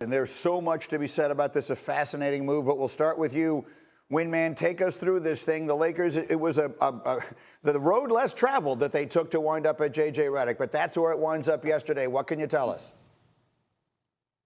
And there's so much to be said about this, a fascinating move, but we'll start with you. Windman, take us through this thing. The Lakers, it was the road less traveled that they took to wind up at JJ Redick, but that's where it winds up yesterday. What can you tell us?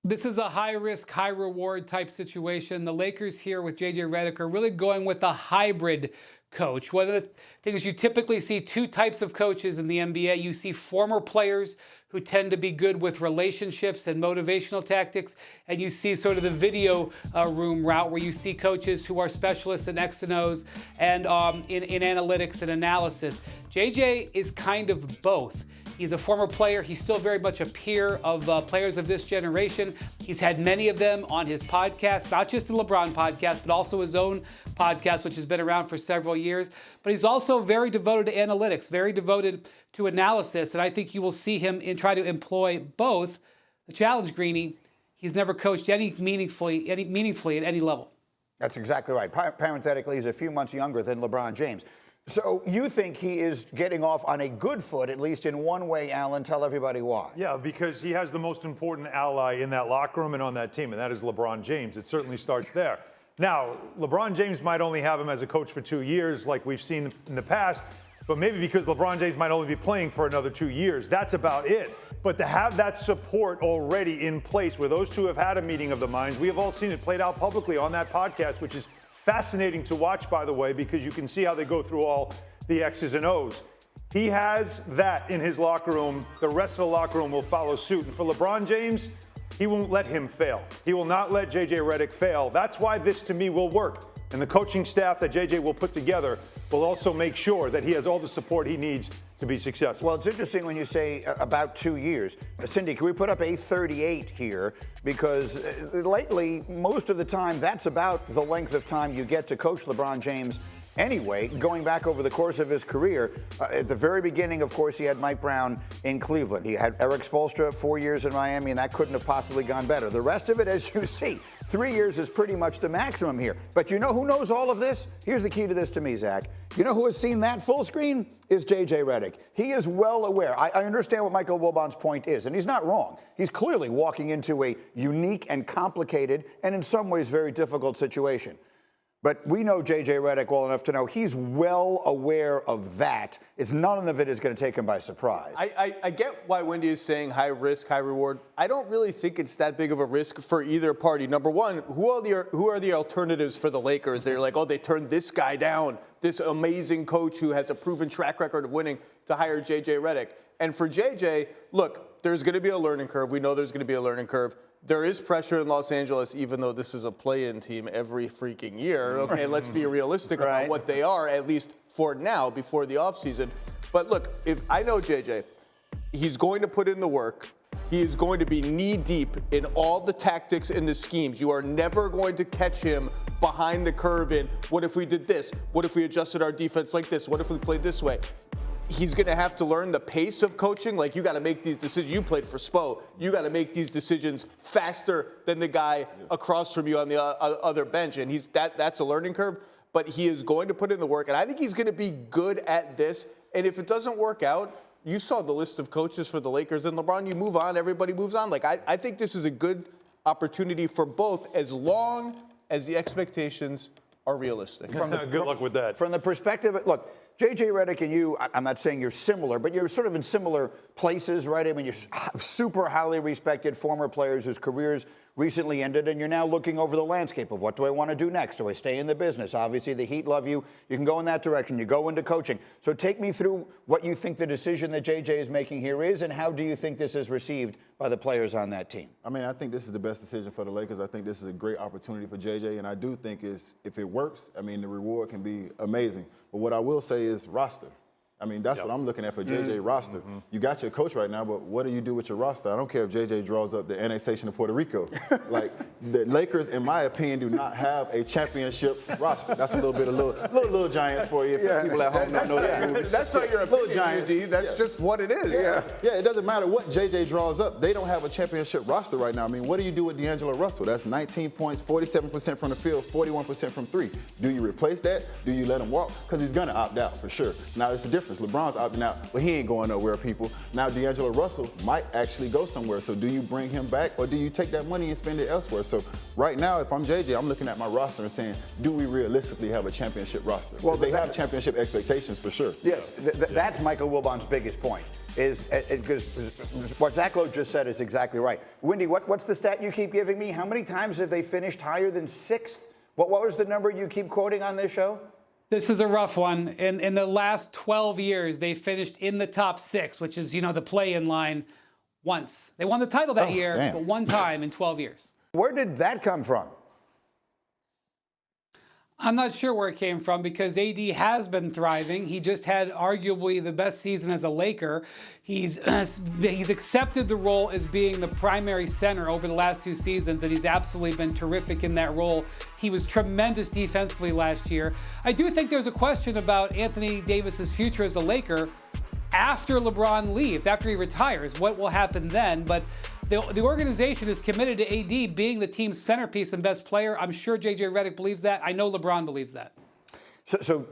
This is a high-risk, high-reward type situation. The Lakers here with JJ Redick are really going with a hybrid coach. One of the things you typically see, two types of coaches in the NBA. You see former players who tend to be good with relationships and motivational tactics, and you see sort of the video room route where you see coaches who are specialists in X and O's and in analytics and analysis. JJ is kind of both. He's a former player. He's still very much a peer of players of this generation. He's had many of them on his podcast, not just the LeBron podcast, but also his own podcast, which has been around for several years. But he's also very devoted to analytics, very devoted to analysis. And I think you will see him try to employ both. The challenge, Greeny, he's never coached meaningfully at any level. That's exactly right. Parenthetically, he's a few months younger than LeBron James. So you think he is getting off on a good foot, at least in one way, Alan. Tell everybody why. Yeah, because he has the most important ally in that locker room and on that team, and that is LeBron James. It certainly starts there. Now, LeBron James might only have him as a coach for 2 years like we've seen in the past, but maybe because LeBron James might only be playing for another 2 years. That's about it. But to have that support already in place where those two have had a meeting of the minds, we have all seen it played out publicly on that podcast, which is fascinating to watch, by the way, because you can see how they go through all the X's and O's. He has that in his locker room. The rest of the locker room will follow suit. And for LeBron James, he won't let him fail. He will not let JJ Redick fail. That's why this, to me, will work. And the coaching staff that JJ will put together will also make sure that he has all the support he needs to be successful. Well, it's interesting when you say about 2 years. Cindy, can we put up a 38 here? Because lately, most of the time, that's about the length of time you get to coach LeBron James anyway, going back over the course of his career. At the very beginning, of course, he had Mike Brown in Cleveland. He had Eric Spoelstra 4 years in Miami, and that couldn't have possibly gone better. The rest of it, as you see, 3 years is pretty much the maximum here. But you know who knows all of this? Here's the key to this to me, Zach. You know who has seen that full screen? Is JJ Redick. He is well aware. I understand what Michael Wilbon's point is, and he's not wrong. He's clearly walking into a unique and complicated and in some ways very difficult situation. But we know JJ Redick well enough to know he's well aware of that. It's none of it is going to take him by surprise. I get why Wendy is saying high risk, high reward. I don't really think it's that big of a risk for either party. Number one, who are the alternatives for the Lakers? They're like, oh, they turned this guy down, this amazing coach who has a proven track record of winning, to hire JJ Redick. And for JJ, look, there's going to be a learning curve. We know there's going to be a learning curve. There is pressure in Los Angeles, even though this is a play-in team every freaking year. Okay, let's be realistic about what they are, at least for now, before the offseason. But look, if I know JJ, he's going to put in the work. He is going to be knee-deep in all the tactics and the schemes. You are never going to catch him behind the curve in, what if we did this? What if we adjusted our defense like this? What if we played this way? He's going to have to learn the pace of coaching. Like, you got to make these decisions. You played for Spo. You got to make these decisions faster than the guy across from you on the other bench. And that's a learning curve. But he is going to put in the work. And I think he's going to be good at this. And if it doesn't work out, you saw the list of coaches for the Lakers and LeBron. You move on. Everybody moves on. Like, I think this is a good opportunity for both, as long as the expectations are realistic. Good luck with that. From the perspective, look, JJ Redick and you, I'm not saying you're similar, but you're sort of in similar places, right? I mean, you're super highly respected former players whose careers recently ended, and you're now looking over the landscape of what do I want to do next? Do I stay in the business? Obviously, the Heat love you. You can go in that direction. You go into coaching. So take me through what you think the decision that JJ is making here is, and how do you think this is received by the players on that team? I mean, I think this is the best decision for the Lakers. I think this is a great opportunity for JJ, and I do think if it works, I mean, the reward can be amazing. But what I will say is roster. I mean, that's what I'm looking at for JJ roster. You got your coach right now, but what do you do with your roster? I don't care if JJ draws up the annexation of Puerto Rico. Like, the Lakers, in my opinion, do not have a championship roster. That's a little bit of little Giants for you. If people at home don't know that movie. That's not your opinion, UD. That's just what it is. Yeah, it doesn't matter what JJ draws up. They don't have a championship roster right now. I mean, what do you do with D'Angelo Russell? That's 19 points, 47% from the field, 41% from three. Do you replace that? Do you let him walk? Because he's going to opt out for sure. Now, it's a difference. Lakers. LeBron's opting out, but he ain't going nowhere, people. Now D'Angelo Russell might actually go somewhere. So do you bring him back, or do you take that money and spend it elsewhere? So right now, if I'm JJ, I'm looking at my roster and saying, do we realistically have a championship roster? Well, they have championship expectations for sure. Yes, that's Michael Wilbon's biggest point. Is because what Zach Lowe just said is exactly right. Windy, what's the stat you keep giving me? How many times have they finished higher than 6th? What was the number you keep quoting on this show? This is a rough one. In the last 12 years, they finished in the top 6, which is, the play-in line once. They won the title that year, but one time in 12 years. Where did that come from? I'm not sure where it came from because AD has been thriving. He just had arguably the best season as a Laker. He's accepted the role as being the primary center over the last 2 seasons, and he's absolutely been terrific in that role. He was tremendous defensively last year. I do think there's a question about Anthony Davis's future as a Laker after LeBron leaves, after he retires. What will happen then? But the organization is committed to AD being the team's centerpiece and best player. I'm sure JJ Redick believes that. I know LeBron believes that. So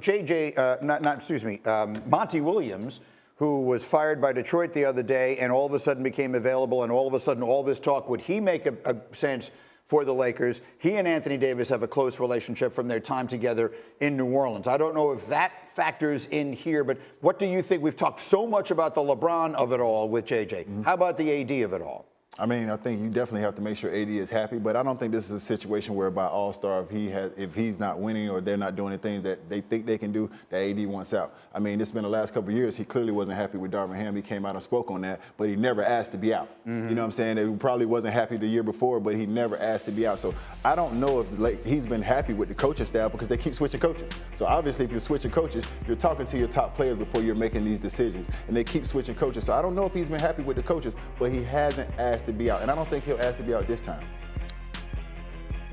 Monty Williams, who was fired by Detroit the other day and all of a sudden became available, and all of a sudden all this talk, would he make a sense for the Lakers? He and Anthony Davis have a close relationship from their time together in New Orleans. I don't know if that factors in here, but what do you think? We've talked so much about the LeBron of it all with JJ. Mm-hmm. How about the AD of it all? I mean, I think you definitely have to make sure AD is happy, but I don't think this is a situation whereby All-Star, if he's not winning or they're not doing the things that they think they can do, that AD wants out. I mean, it's been the last couple of years. He clearly wasn't happy with Darvin Ham. He came out and spoke on that, but he never asked to be out. Mm-hmm. You know what I'm saying? He probably wasn't happy the year before, but he never asked to be out. So I don't know if he's been happy with the coaching staff because they keep switching coaches. So obviously, if you're switching coaches, you're talking to your top players before you're making these decisions, and they keep switching coaches. So I don't know if he's been happy with the coaches, but he hasn't asked to be out, and I don't think he'll ask to be out this time.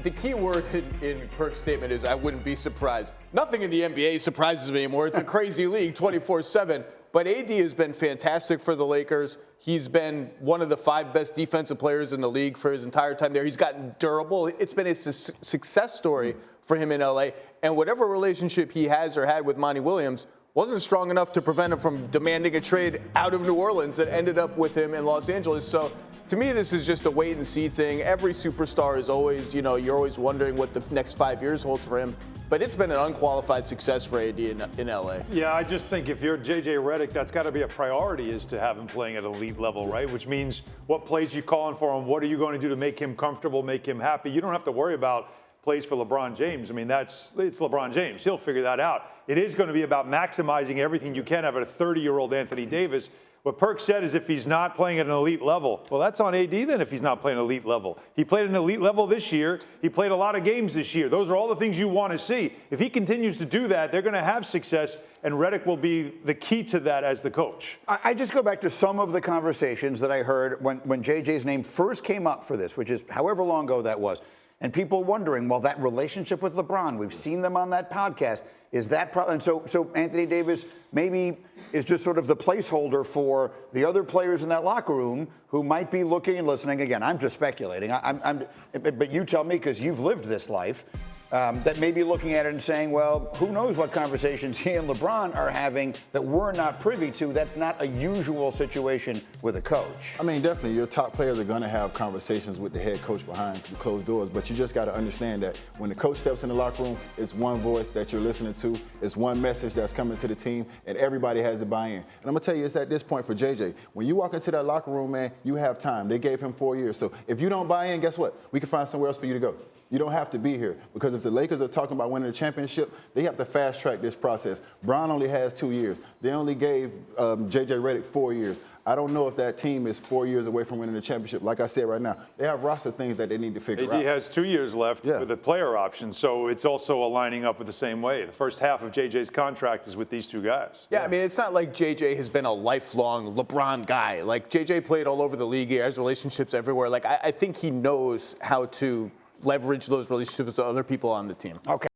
The key word in Perk's statement is I wouldn't be surprised. Nothing in the NBA surprises me anymore. It's a crazy league 24/7. But AD has been fantastic for the Lakers. He's been one of the 5 best defensive players in the league for his entire time there. He's gotten durable. It's been a success story for him in LA. And whatever relationship he has or had with Monty Williams wasn't strong enough to prevent him from demanding a trade out of New Orleans that ended up with him in Los Angeles. So to me, this is just a wait and see thing. Every superstar is always, you're always wondering what the next 5 years holds for him. But it's been an unqualified success for AD in LA. Yeah, I just think if you're JJ Redick, that's got to be a priority, is to have him playing at elite level, right? Which means what plays you calling for him? What are you going to do to make him comfortable, make him happy? You don't have to worry about plays for LeBron James. I mean, it's LeBron James. He'll figure that out. It is going to be about maximizing everything you can out of a 30-year-old Anthony Davis. What Perk said is if he's not playing at an elite level, well, that's on AD then if he's not playing at an elite level. He played at an elite level this year. He played a lot of games this year. Those are all the things you want to see. If he continues to do that, they're going to have success, and Redick will be the key to that as the coach. I just go back to some of the conversations that I heard when JJ's name first came up for this, which is however long ago that was. And people wondering, well, that relationship with LeBron, we've seen them on that podcast. Is that and so Anthony Davis maybe is just sort of the placeholder for the other players in that locker room who might be looking and listening. Again, I'm just speculating. But you tell me, because you've lived this life, that may be looking at it and saying, well, who knows what conversations he and LeBron are having that we're not privy to. That's not a usual situation with a coach. I mean, definitely, your top players are going to have conversations with the head coach behind the closed doors, but you just got to understand that when the coach steps in the locker room, it's one voice that you're listening to, it's one message that's coming to the team, and everybody has to buy in. And I'm going to tell you, it's at this point for JJ. When you walk into that locker room, man, you have time. They gave him 4 years. So if you don't buy in, guess what? We can find somewhere else for you to go. You don't have to be here, because if the Lakers are talking about winning the championship, they have to fast track this process. Bron only has 2 years. They only gave JJ Redick 4 years. I don't know if that team is 4 years away from winning the championship. Like I said right now, they have roster things that they need to figure out. AD has 2 years left with a player option, so it's also aligning up with the same way. The first half of JJ's contract is with these 2 guys. Yeah, I mean, it's not like JJ has been a lifelong LeBron guy. Like, JJ played all over the league. He has relationships everywhere. Like, I think he knows how to leverage those relationships with other people on the team. Okay.